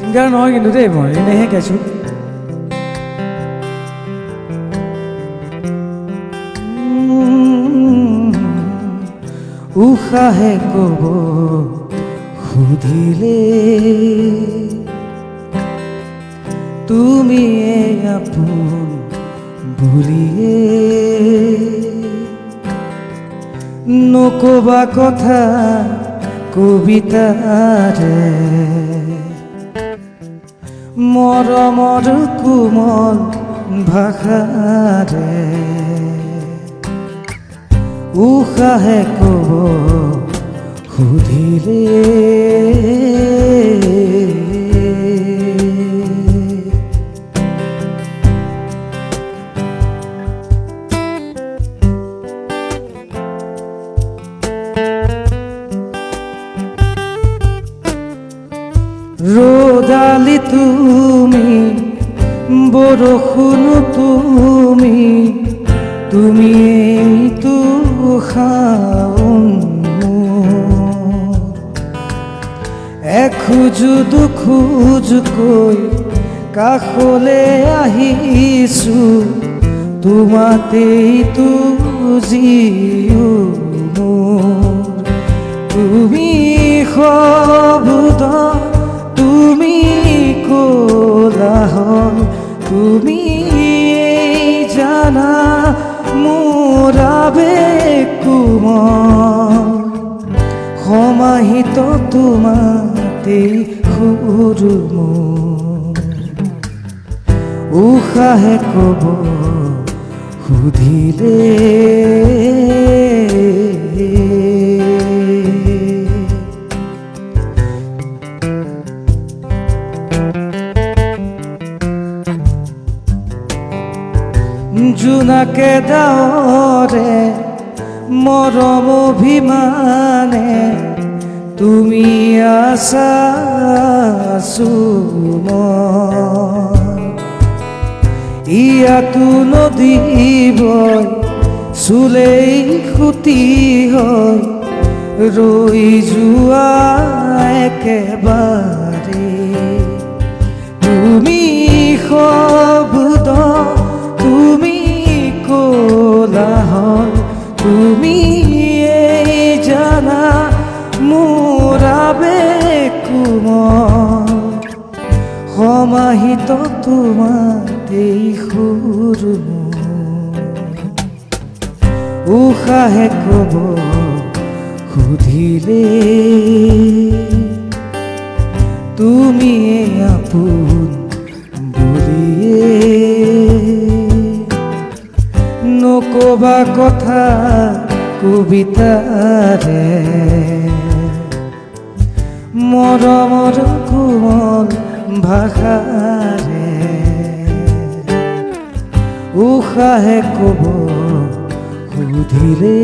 Singer নহয় কিন্তু দেই, মই এনেহে গাইছোঁ। উশাহে কব সুধিলে তুমি আপোন বুলিয়ে, নকবা কথা কবিতাৰে মৰমৰ কোমল ভাষাৰে, উশাহে কব সুধিলে ৰ'দালি তুমি, বৰষুণ তুমি, তুমিয়েইতো শাওন মোৰ, এখোজ দুখোজকৈ কাষলে আহিছোঁ, তোমাতেইতো জীৱ মোৰ, তুমি শব্দ তুমি কোলাহল, তুমি জানা মোৰ আবেগ কোমল, সমাহিত তোমাতেই সুৰ মোৰ, উশাহে কব সুধিলে জোনাকে ডাৱৰে মৰম অভিমানে, তুমি আছা মই, ইয়াতো নদী বয় চুলেই খুটি হয়, ৰৈ যোৱা একেবাৰে, তুমি শব্দ তুমি কোলাহল, তুমি জানা মোৰ আবেগ কোমল, সমাহিত তোমাতেই সুৰ মোৰ, উশাহে কব সুধিলে তুমি আপোন বুলিয়ে, নকবা কথা কবিতাৰে মৰমৰ কোমল ভাষাৰে, উশাহে কব সুধিলে